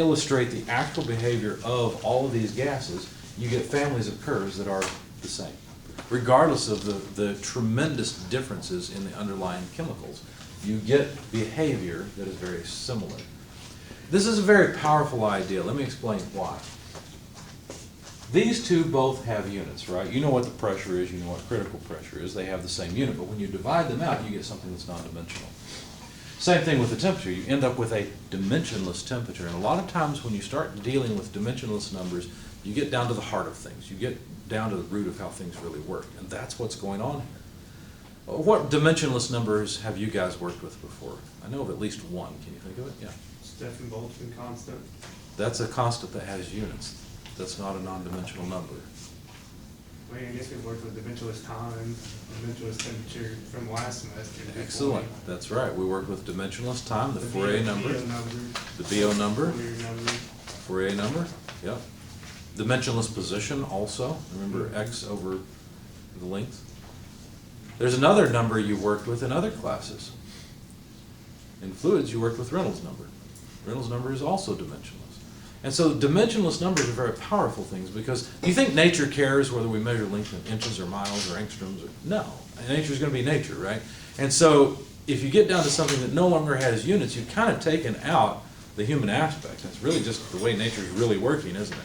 illustrate the actual behavior of all of these gases, you get families of curves that are the same, regardless of the tremendous differences in the underlying chemicals. You get behavior that is very similar. This is a very powerful idea. Let me explain why. These two both have units, right? You know what the pressure is, you know what critical pressure is. They have the same unit, but when you divide them out, you get something that's non-dimensional. Same thing with the temperature. You end up with a dimensionless temperature. And a lot of times when you start dealing with dimensionless numbers, you get down to the heart of things. You get down to the root of how things really work. And that's what's going on here. What dimensionless numbers have you guys worked with before? I know of at least one. Can you think of it? Yeah. Stephen Boltzmann constant. That's a constant that has units. That's not a non-dimensional number. Well, I guess we've worked with dimensionless time, dimensionless temperature from last semester. Excellent. That's right. We worked with dimensionless time, the Fourier number, the BO number, Fourier number, yep. Dimensionless position also. Remember x over the length. There's another number you worked with in other classes. In fluids, you worked with Reynolds number. Reynolds number is also dimensionless. And so dimensionless numbers are very powerful things because do you think nature cares whether we measure length in inches or miles or angstroms? No. Nature is going to be nature, right? And so if you get down to something that no longer has units, you've kind of taken out the human aspect. It's really just the way nature is really working, isn't it?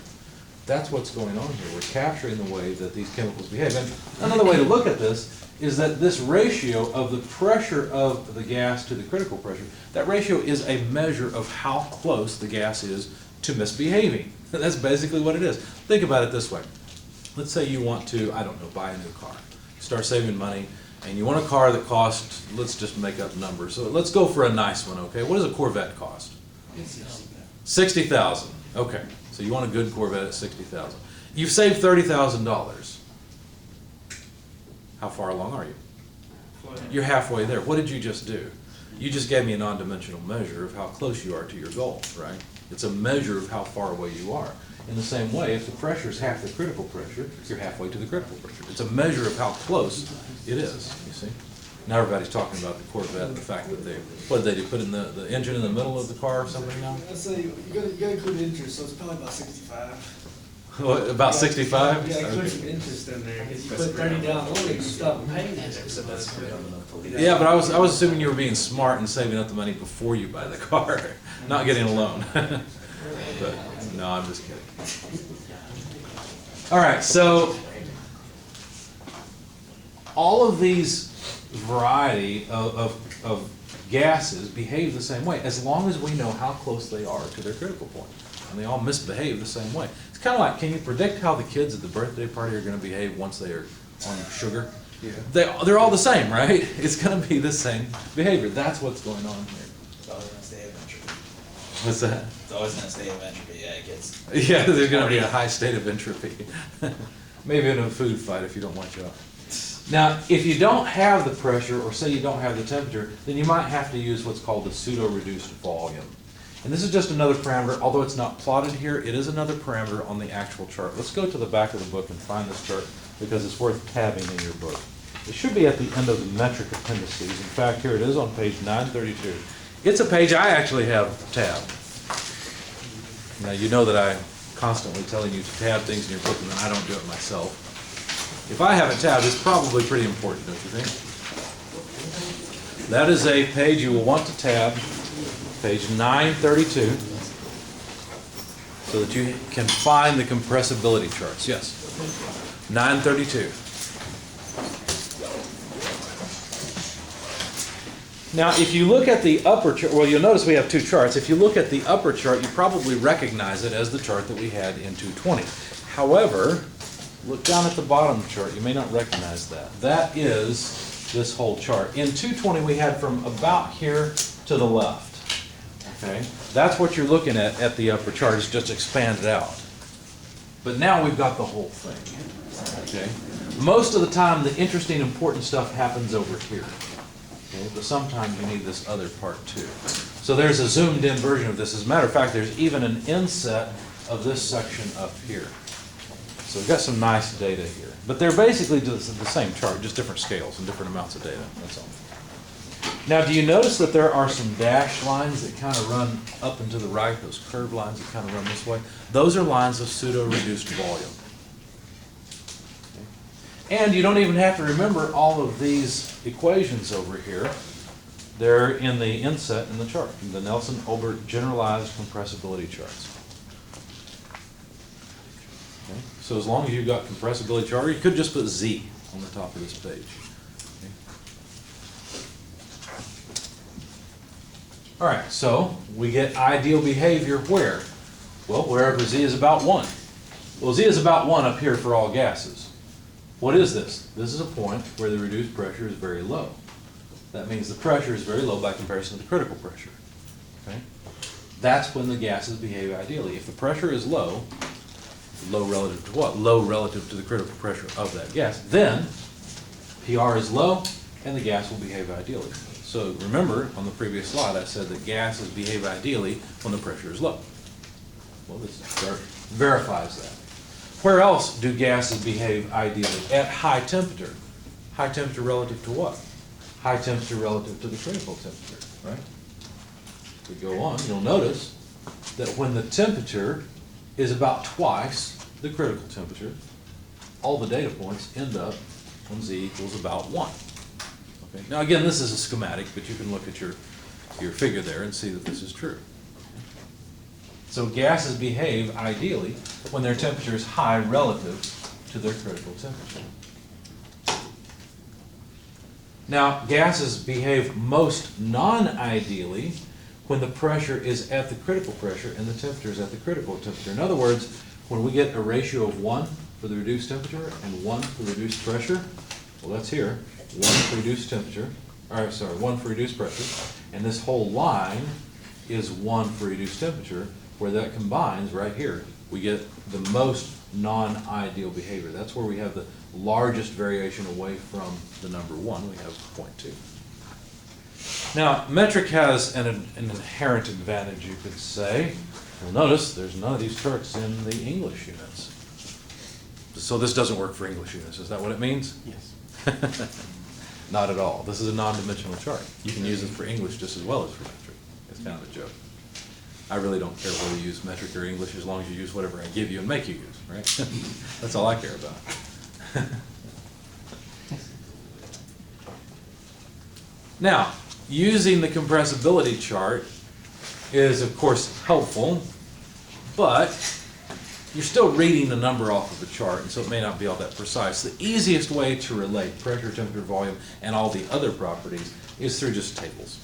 That's what's going on here. We're capturing the way that these chemicals behave. And another way to look at this is that this ratio of the pressure of the gas to the critical pressure, that ratio is a measure of how close the gas is to misbehaving. That's basically what it is. Think about it this way. Let's say you want to, I don't know, buy a new car. Start saving money, and you want a car that costs, let's just make up numbers. So let's go for a nice one, okay? What does a Corvette cost? $60,000. Okay, so you want a good Corvette at $60,000. You've saved $30,000. How far along are you? You're halfway there. What did you just do? You just gave me a non-dimensional measure of how close you are to your goal, right? It's a measure of how far away you are. In the same way, if the pressure is half the critical pressure, you're halfway to the critical pressure. It's a measure of how close it is, you see? Now everybody's talking about the Corvette, the fact that they, what did they do, put in the engine in the middle of the car or something now? I'd say you gotta include interest, so it's probably about 65. What, about 65? Yeah, include some interest in there, because you put 30 down, only you stop paying that. Yeah, but I was assuming you were being smart and saving up the money before you buy the car, not getting a loan. But no, I'm just kidding. All right, so all of these variety of gases behave the same way as long as we know how close they are to their critical point. And they all misbehave the same way. It's kind of like, can you predict how the kids at the birthday party are going to behave once they are on sugar? Yeah. They're all the same, right? It's going to be the same behavior. That's what's going on here. It's always going to stay of entropy. What's that? It's always going to stay of entropy, yeah, it gets... Yeah, there's going to be a high state of entropy. Maybe in a food fight if you don't watch out. Now, if you don't have the pressure, or say you don't have the temperature, then you might have to use what's called the pseudo-reduced volume. And this is just another parameter, although it's not plotted here, it is another parameter on the actual chart. Let's go to the back of the book and find this chart because it's worth tabbing in your book. It should be at the end of the metric appendices. In fact, here it is on page 932. It's a page I actually have tabbed. Now, you know that I'm constantly telling you to tab things in your book and then I don't do it myself. If I have it tabbed, it's probably pretty important, don't you think? That is a page you will want to tab, page 932, so that you can find the compressibility charts. Yes, 932. Now, if you look at the upper chart, well, you'll notice we have two charts. If you look at the upper chart, you probably recognize it as the chart that we had in 220. However, look down at the bottom of the chart. You may not recognize that. That is this whole chart. In 220, we had from about here to the left. Okay, that's what you're looking at the upper chart. It's just expanded out. But now we've got the whole thing. Okay, most of the time, the interesting, important stuff happens over here. Okay, but sometimes you need this other part too. So there's a zoomed-in version of this. As a matter of fact, there's even an inset of this section up here. So we've got some nice data here. But they're basically just the same chart, just different scales and different amounts of data. That's all. Now, do you notice that there are some dashed lines that kind of run up and to the right, those curved lines that kind of run this way? Those are lines of pseudo-reduced volume. Okay. And you don't even have to remember all of these equations over here. They're in the inset in the chart, in the Nelson-Obert generalized compressibility charts. Okay. So as long as you've got compressibility chart, you could just put Z on the top of this page. Okay. All right, so we get ideal behavior where? Well, wherever Z is about 1. Well, Z is about 1 up here for all gases. What is this? This is a point where the reduced pressure is very low. That means the pressure is very low by comparison to the critical pressure. Okay? That's when the gases behave ideally. If the pressure is low, low relative to what? Low relative to the critical pressure of that gas, then PR is low and the gas will behave ideally. So remember, on the previous slide, I said that gases behave ideally when the pressure is low. Well, this chart verifies that. Where else do gases behave ideally? At high temperature. High temperature relative to what? High temperature relative to the critical temperature, right? If we go on, you'll notice that when the temperature is about twice the critical temperature, all the data points end up when Z equals about 1. Okay. Now again, this is a schematic, but you can look at your figure there and see that this is true. So gases behave ideally when their temperature is high relative to their critical temperature. Now, gases behave most non-ideally when the pressure is at the critical pressure and the temperature is at the critical temperature. In other words, when we get a ratio of 1 for the reduced temperature and 1 for the reduced pressure, well, that's here, 1 for reduced temperature, or sorry, 1 for reduced pressure, and this whole line is 1 for reduced temperature, where that combines right here, we get the most non-ideal behavior. That's where we have the largest variation away from the number 1. We have 0.2. Now, metric has an inherent advantage, you could say. You'll notice there's none of these charts in the English units. So this doesn't work for English units. Is that what it means? Yes. Not at all. This is a non-dimensional chart. You can use it for English just as well as for metric. It's kind of a joke. I really don't care whether you use metric or English as long as you use whatever I give you and make you use, right? That's all I care about. Now, using the compressibility chart is, of course, helpful, but you're still reading the number off of the chart, and so it may not be all that precise. The easiest way to relate pressure, temperature, volume, and all the other properties is through just tables.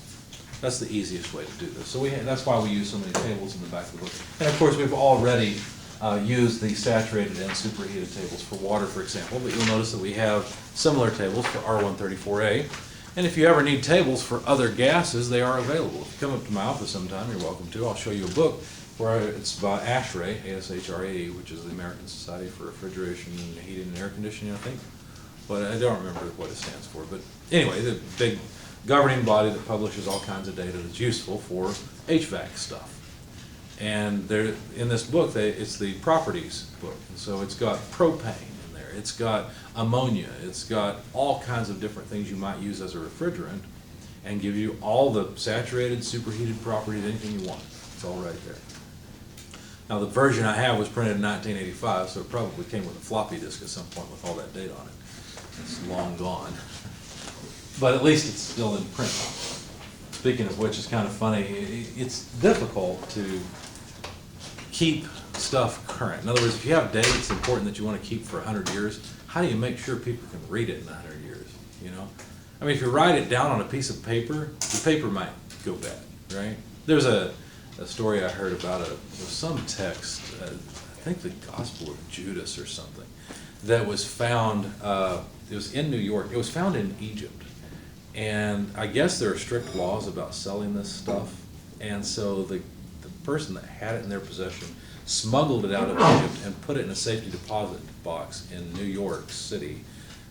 That's the easiest way to do this. So that's why we use so many tables in the back of the book. And of course, we've already used the saturated and superheated tables for water, for example, but you'll notice that we have similar tables for R134A. And if you ever need tables for other gases, they are available. If you come up to my office sometime, you're welcome to. I'll show you a book where it's by ASHRAE, A-S-H-R-A-E, which is the American Society for Refrigeration and Heating and Air Conditioning, I think. But I don't remember what it stands for. But anyway, the big governing body that publishes all kinds of data that's useful for HVAC stuff. And there, in this book, it's the properties book. And so it's got propane in there. It's got ammonia. It's got all kinds of different things you might use as a refrigerant and give you all the saturated, superheated properties, anything you want. It's all right there. Now, the version I have was printed in 1985, so it probably came with a floppy disk at some point with all that data on it. It's long gone. But at least it's still in print. Speaking of which, it's kind of funny. It's difficult to keep stuff current. In other words, if you have data that's important that you want to keep for 100 years, how do you make sure people can read it in 100 years? You know, I mean, if you write it down on a piece of paper, the paper might go bad, right? There's a story I heard about some text, I think the Gospel of Judas or something, that was found. It was in New York. It was found in Egypt. And I guess there are strict laws about selling this stuff, and so the person that had it in their possession smuggled it out of Egypt and put it in a safety deposit box in New York City.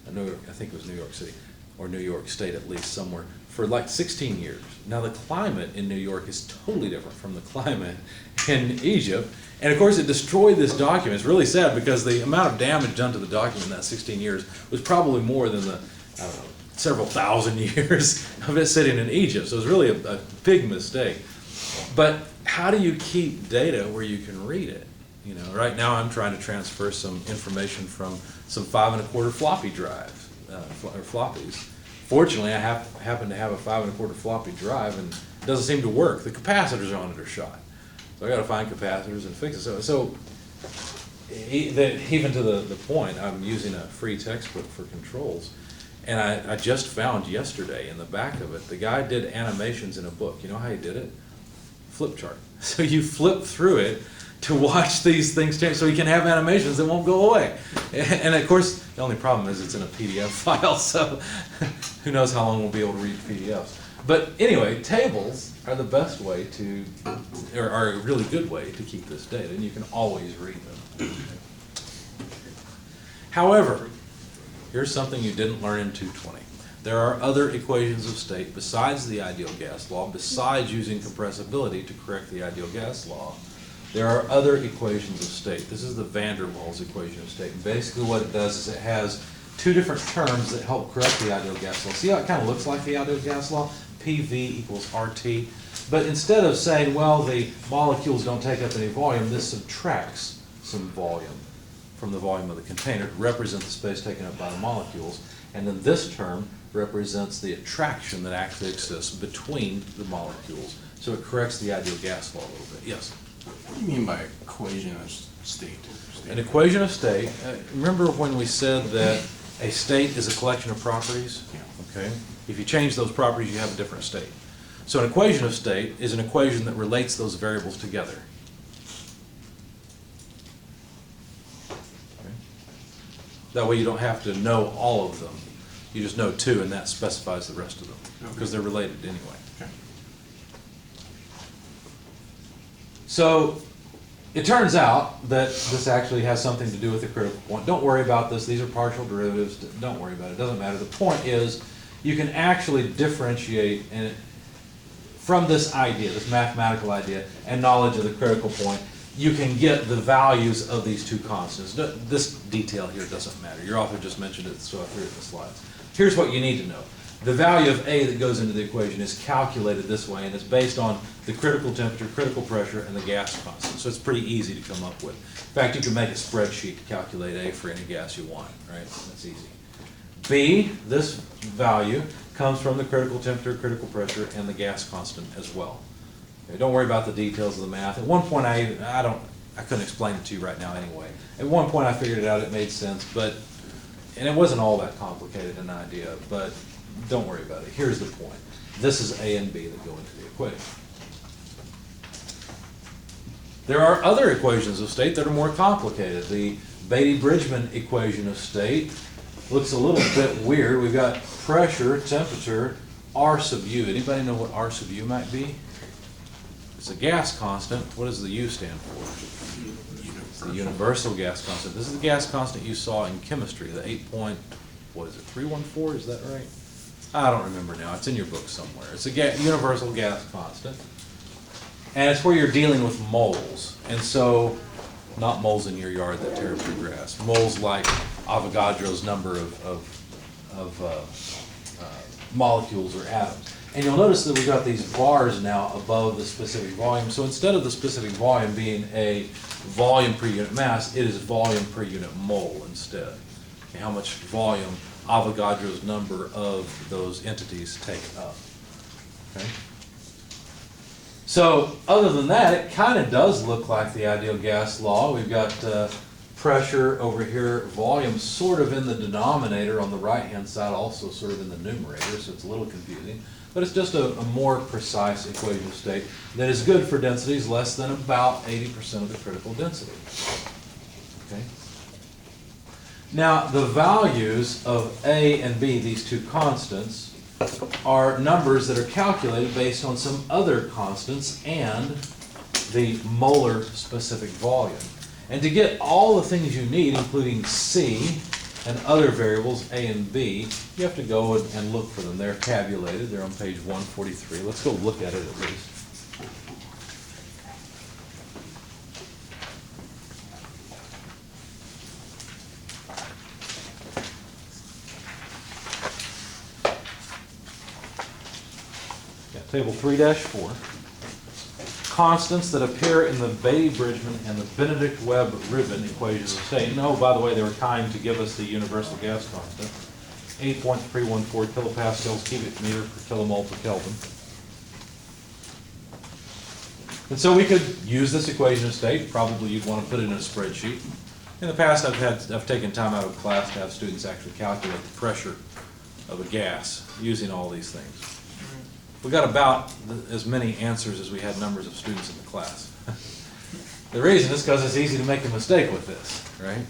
I think it was New York City, or New York State at least, somewhere, for like 16 years. Now the climate in New York is totally different from the climate in Egypt, and of course it destroyed this document. It's really sad because the amount of damage done to the document in that 16 years was probably more than the, I don't know, several thousand years of it sitting in Egypt. So it was really a big mistake. But how do you keep data where you can read it? You know, right now I'm trying to transfer some information from some 5 1/4 floppy drives, or floppies. Fortunately, I happen to have a 5 1/4 floppy drive, and it doesn't seem to work. The capacitors on it are shot. So I got to find capacitors and fix it. So even to the point, I'm using a free textbook for controls, and I just found yesterday in the back of it, the guy did animations in a book. You know how he did it? Flip chart. So you flip through it to watch these things change, so you can have animations that won't go away. And of course, the only problem is it's in a PDF file, so who knows how long we'll be able to read PDFs. But anyway, tables are the best way to, or are a really good way to keep this data, and you can always read them. However, here's something you didn't learn in 220. There are other equations of state besides the ideal gas law, besides using compressibility to correct the ideal gas law. There are other equations of state. This is the van der Waals equation of state. And basically what it does is it has two different terms that help correct the ideal gas law. See how it kind of looks like the ideal gas law? PV equals RT. But instead of saying, well, the molecules don't take up any volume, this subtracts some volume from the volume of the container to represent the space taken up by the molecules. And then this term represents the attraction that actually exists between the molecules. So it corrects the ideal gas law a little bit. Yes? What do you mean by equation of state? An equation of state, remember when we said that a state is a collection of properties? Yeah. Okay. If you change those properties, you have a different state. So an equation of state is an equation that relates those variables together. Okay. That way you don't have to know all of them. You just know two, and that specifies the rest of them, because they're related anyway. Okay. So it turns out that this actually has something to do with the critical point. Don't worry about this. These are partial derivatives. Don't worry about it. It doesn't matter. The point is you can actually differentiate from this idea, this mathematical idea, and knowledge of the critical point. You can get the values of these two constants. This detail here doesn't matter. Your author just mentioned it, so I threw it in the slides. Here's what you need to know. The value of A that goes into the equation is calculated this way, and it's based on the critical temperature, critical pressure, and the gas constant. So it's pretty easy to come up with. In fact, you can make a spreadsheet to calculate A for any gas you want, right? That's easy. B, this value, comes from the critical temperature, critical pressure, and the gas constant as well. Okay, don't worry about the details of the math. At one point, I couldn't explain it to you right now anyway. At one point, I figured it out. It made sense, and it wasn't all that complicated an idea, but don't worry about it. Here's the point. This is A and B that go into the equation. There are other equations of state that are more complicated. The Beattie-Bridgeman equation of state looks a little bit weird. We've got pressure, temperature, R sub U. Anybody know what R sub U might be? It's a gas constant. What does the U stand for? It's the universal gas constant. This is the gas constant you saw in chemistry, the 314, is that right? I don't remember now. It's in your book somewhere. It's a universal gas constant. And it's where you're dealing with moles. And so, not moles in your yard that tear up your grass. Moles like Avogadro's number of molecules or atoms. And you'll notice that we've got these bars now above the specific volume. So instead of the specific volume being a volume per unit mass, it is volume per unit mole instead. And how much volume Avogadro's number of those entities take up. Okay? So other than that, it kind of does look like the ideal gas law. We've got pressure over here, volume sort of in the denominator on the right-hand side, also sort of in the numerator, so it's a little confusing. But it's just a more precise equation of state that is good for densities less than about 80% of the critical density. Okay? Now, the values of A and B, these two constants, are numbers that are calculated based on some other constants and the molar specific volume. And to get all the things you need, including C and other variables, A and B, you have to go and look for them. They're tabulated. They're on page 143. Let's go look at it at least. Table 3-4. Constants that appear in the Beattie-Bridgeman and the Benedict-Webb-Rubin equations of state. And oh, by the way, they were kind to give us the universal gas constant. 8.314 kilopascals cubic meter per kilomole per Kelvin. And so we could use this equation of state. Probably you'd want to put it in a spreadsheet. In the past, I've taken time out of class to have students actually calculate the pressure of a gas using all these things. We got about as many answers as we had numbers of students in the class. The reason is because it's easy to make a mistake with this, right?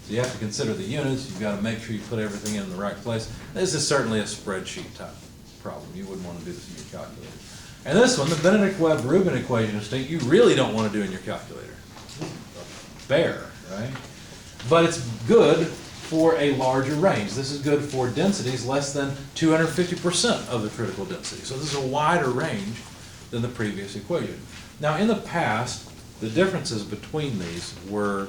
So you have to consider the units. You've got to make sure you put everything in the right place. This is certainly a spreadsheet type problem. You wouldn't want to do this in your calculator. And this one, the Benedict-Webb-Rubin equation of state, you really don't want to do in your calculator. Bare, right? But it's good for a larger range. This is good for densities less than 250% of the critical density. So this is a wider range than the previous equation. Now in the past, the differences between these were,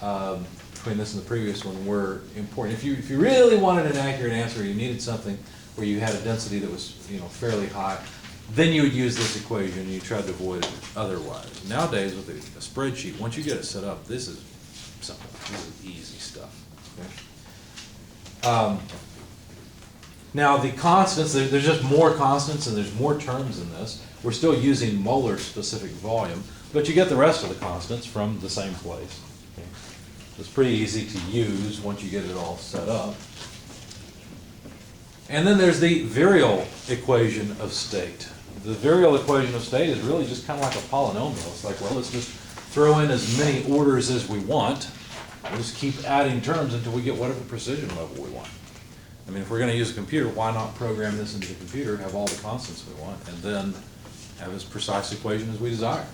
between this and the previous one, were important. If you really wanted an accurate answer, you needed something where you had a density that was fairly high, then you would use this equation and you tried to avoid it otherwise. Nowadays with a spreadsheet, once you get it set up, this is simple. This is easy stuff. Okay? Now the constants, there's just more constants and there's more terms in this. We're still using molar specific volume, but you get the rest of the constants from the same place. Okay? It's pretty easy to use once you get it all set up. And then there's the virial equation of state. The virial equation of state is really just kind of like a polynomial. It's like, well, let's just throw in as many orders as we want. We'll just keep adding terms until we get whatever precision level we want. I mean, if we're going to use a computer, why not program this into the computer, have all the constants we want, and then have as precise equation as we desire?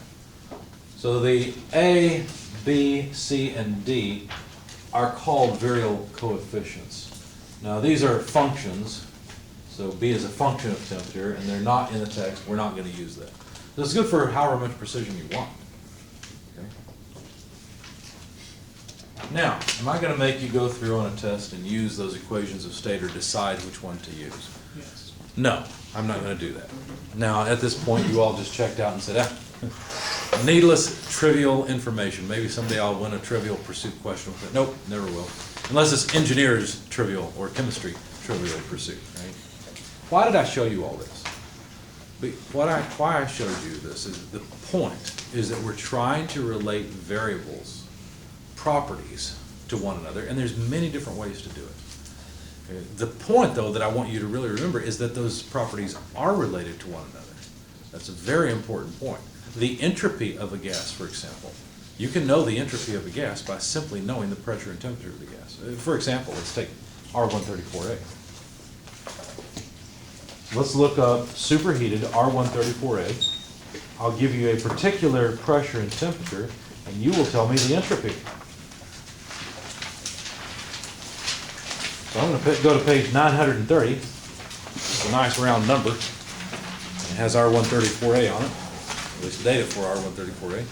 So the A, B, C, and D are called virial coefficients. Now these are functions. So B is a function of temperature, and they're not in the text. We're not going to use that. This is good for however much precision you want. Okay. Now, am I going to make you go through on a test and use those equations of state or decide which one to use? Yes. No, I'm not going to do that. Now, at this point, you all just checked out and said, needless, trivial information. Maybe someday I'll win a Trivial Pursuit question with it. Nope, never will. Unless it's engineer's trivial or chemistry trivial pursuit, right? Why did I show you all this? Why I showed you this is the point is that we're trying to relate variables, properties to one another, and there's many different ways to do it. Okay. The point, though, that I want you to really remember is that those properties are related to one another. That's a very important point. The entropy of a gas, for example. You can know the entropy of a gas by simply knowing the pressure and temperature of the gas. For example, let's take R134A. Let's look up superheated R134A. I'll give you a particular pressure and temperature, and you will tell me the entropy. So I'm going to go to page 930. It's a nice round number. It has R134A on it, at least data for R134A.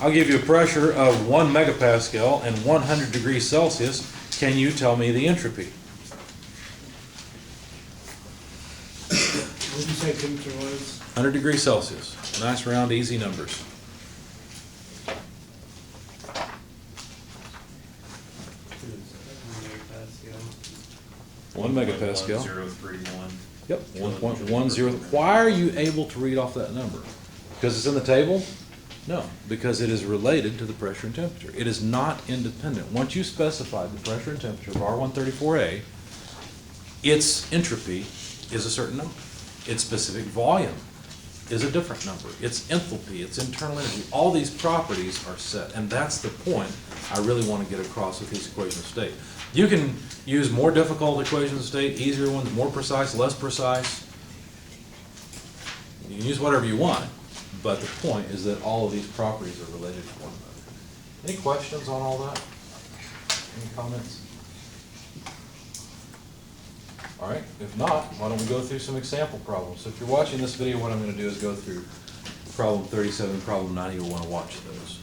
I'll give you a pressure of 1 megapascal and 100 degrees Celsius. Can you tell me the entropy? What did you say temperature was? 100 degrees Celsius. Nice round, easy numbers. One megapascal. 1.1031. Yep, 1.10. Why are you able to read off that number? Because it's in the table? No, because it is related to the pressure and temperature. It is not independent. Once you specify the pressure and temperature of R134A, its entropy is a certain number. Its specific volume is a different number. Its enthalpy, its internal energy, all these properties are set. And that's the point I really want to get across with this equation of state. You can use more difficult equations of state, easier ones, more precise, less precise. You can use whatever you want, but the point is that all of these properties are related to one another. Any questions on all that? Any comments? All right, if not, why don't we go through some example problems. So if you're watching this video, what I'm going to do is go through problem 37, problem 90. You'll want to watch those.